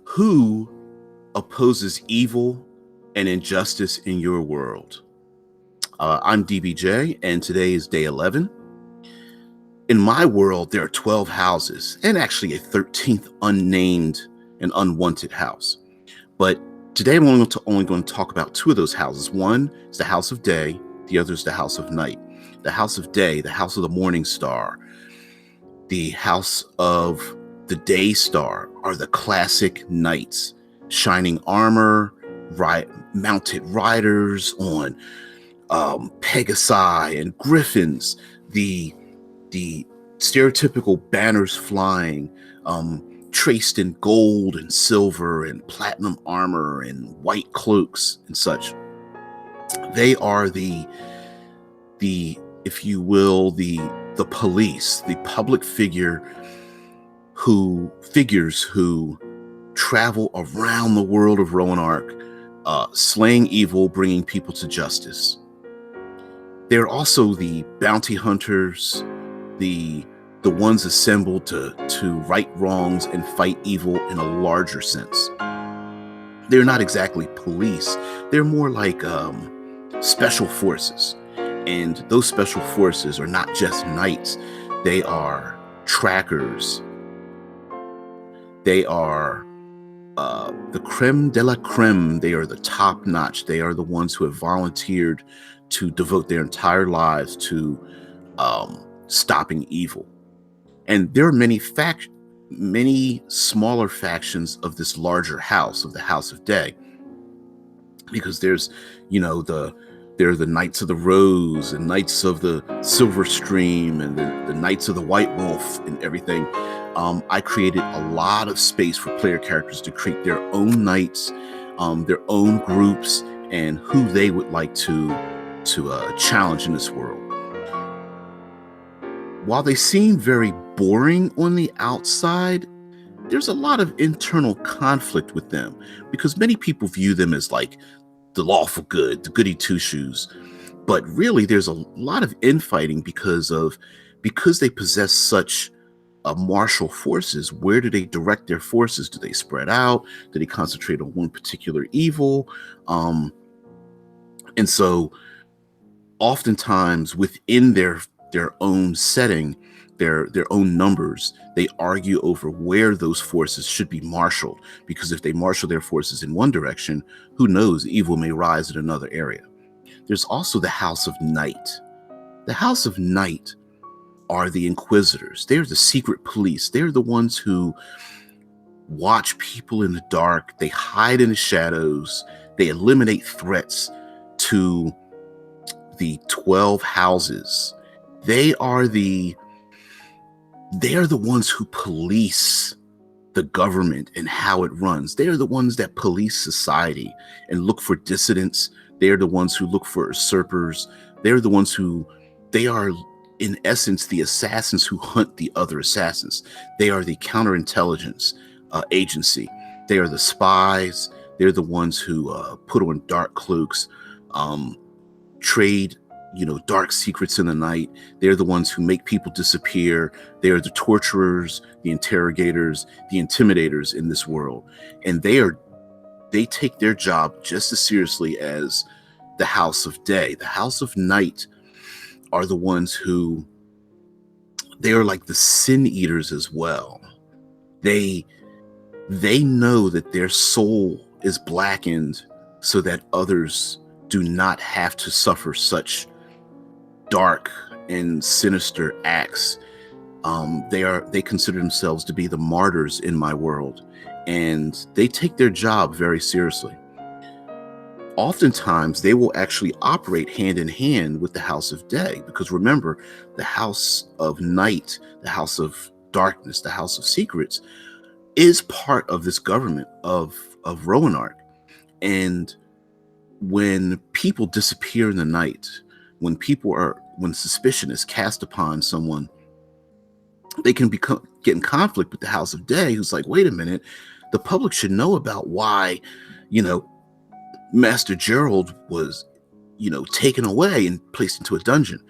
Who opposes evil and injustice in your world? I'm DBJ, and today is day 11. In my world, there are 12 houses, and actually a 13th unnamed and unwanted house. But today I'm only going to talk about two of those houses. One is the house of day, the other is the house of night. The house of day, the house of the morning star, the house of the day star are the classic knights, shining armor, mounted riders on Pegasi and griffins, the stereotypical banners flying, traced in gold and silver and platinum armor and white cloaks and such. They are the if you will, the police, the public figures who travel around the world of Roanarch, slaying evil, bringing people to justice. They're also the bounty hunters, the ones assembled to right wrongs and fight evil in a larger sense. They're not exactly police. They're more like special forces. And those special forces are not just knights. They are trackers. They are the creme de la creme. They are the top notch. They are the ones who have volunteered to devote their entire lives to stopping evil. And there are many smaller factions of this larger house, of the House of Day, because there's, there are the Knights of the Rose and Knights of the Silver Stream and the Knights of the White Wolf and everything. I created a lot of space for player characters to create their own knights, their own groups, and who they would like to challenge in this world. While they seem very boring on the outside, there's a lot of internal conflict with them because many people view them as like the lawful good, the goody two shoes. But really, there's a lot of infighting because they possess such martial forces. Where do they direct their forces? Do they spread out? Do they concentrate on one particular evil? And so oftentimes within their own setting, their own numbers, they argue over where those forces should be marshaled, because if they marshal their forces in one direction, who knows, evil may rise in another area. There's also the House of Night. The House of Night are the Inquisitors. They're the secret police. They're the ones who watch people in the dark. They hide in the shadows. They eliminate threats to the 12 houses. They are the ones who police the government and how it runs. They are the ones that police society and look for dissidents. They are the ones who look for usurpers. They are in essence the assassins who hunt the other assassins. They are the counterintelligence agency. They are the spies. They're the ones who put on dark cloaks, trade dark secrets in the night. They're the ones who make people disappear. They are the torturers, the interrogators, the intimidators in this world. And they take their job just as seriously as the House of Day. The House of Night are the ones who, they are like the sin eaters as well. They know that their soul is blackened so that others do not have to suffer such dark and sinister acts. They consider themselves to be the martyrs in my world, and they take their job very seriously. Oftentimes, they will actually operate hand in hand with the House of Day, because remember, the House of Night, the House of Darkness, the House of Secrets, is part of this government of Roanarch. And when people disappear in the night, when suspicion is cast upon someone, they can get in conflict with the House of Day, who's like, wait a minute, the public should know about why, Master Gerald was, taken away and placed into a dungeon.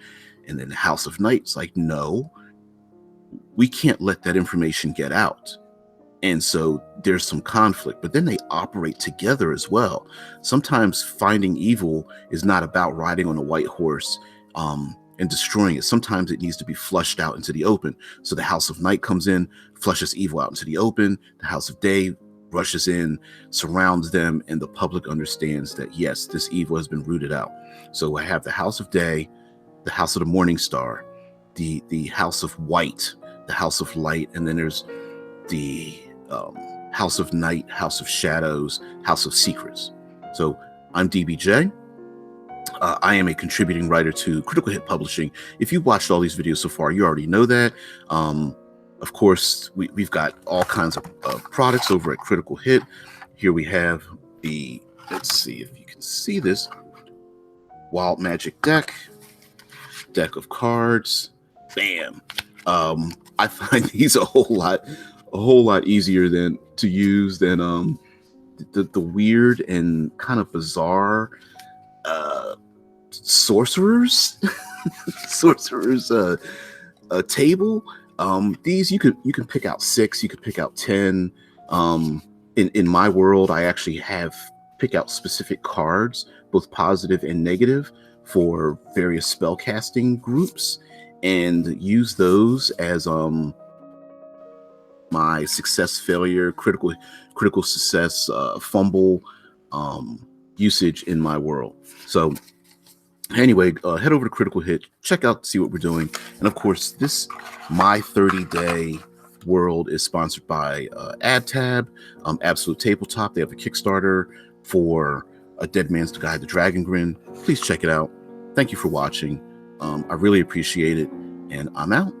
And then the House of Night's like, no, we can't let that information get out. And so there's some conflict, but then they operate together as well. Sometimes finding evil is not about riding on a white horse and destroying it. Sometimes it needs to be flushed out into the open. So the House of Night comes in, flushes evil out into the open. The House of Day rushes in, surrounds them, and the public understands that, yes, this evil has been rooted out. So I have the House of Day, the House of the Morning Star, the House of White, the House of Light, and then there's the House of Night, House of Shadows, House of Secrets. So I'm DBJ. I am a contributing writer to Critical Hit Publishing. If you've watched all these videos so far, you already know that. Of course, we've got all kinds of products over at Critical Hit. Here we have the, let's see if you can see this, Wild Magic deck of cards. Bam. I find these a whole lot easier to use than the weird and kind of bizarre sorcerers table. These you can pick out 6, you could pick out 10. In my world, I actually pick out specific cards, both positive and negative, for various spell casting groups, and use those as my success, failure, critical success, fumble usage in my world. So anyway, head over to Critical Hit, check out, see what we're doing. And of course, this My 30-Day World is sponsored by AdTab, Absolute Tabletop. They have a Kickstarter for A Dead Man's Guide to Dragon Grin. Please check it out. Thank you for watching. I really appreciate it, and I'm out.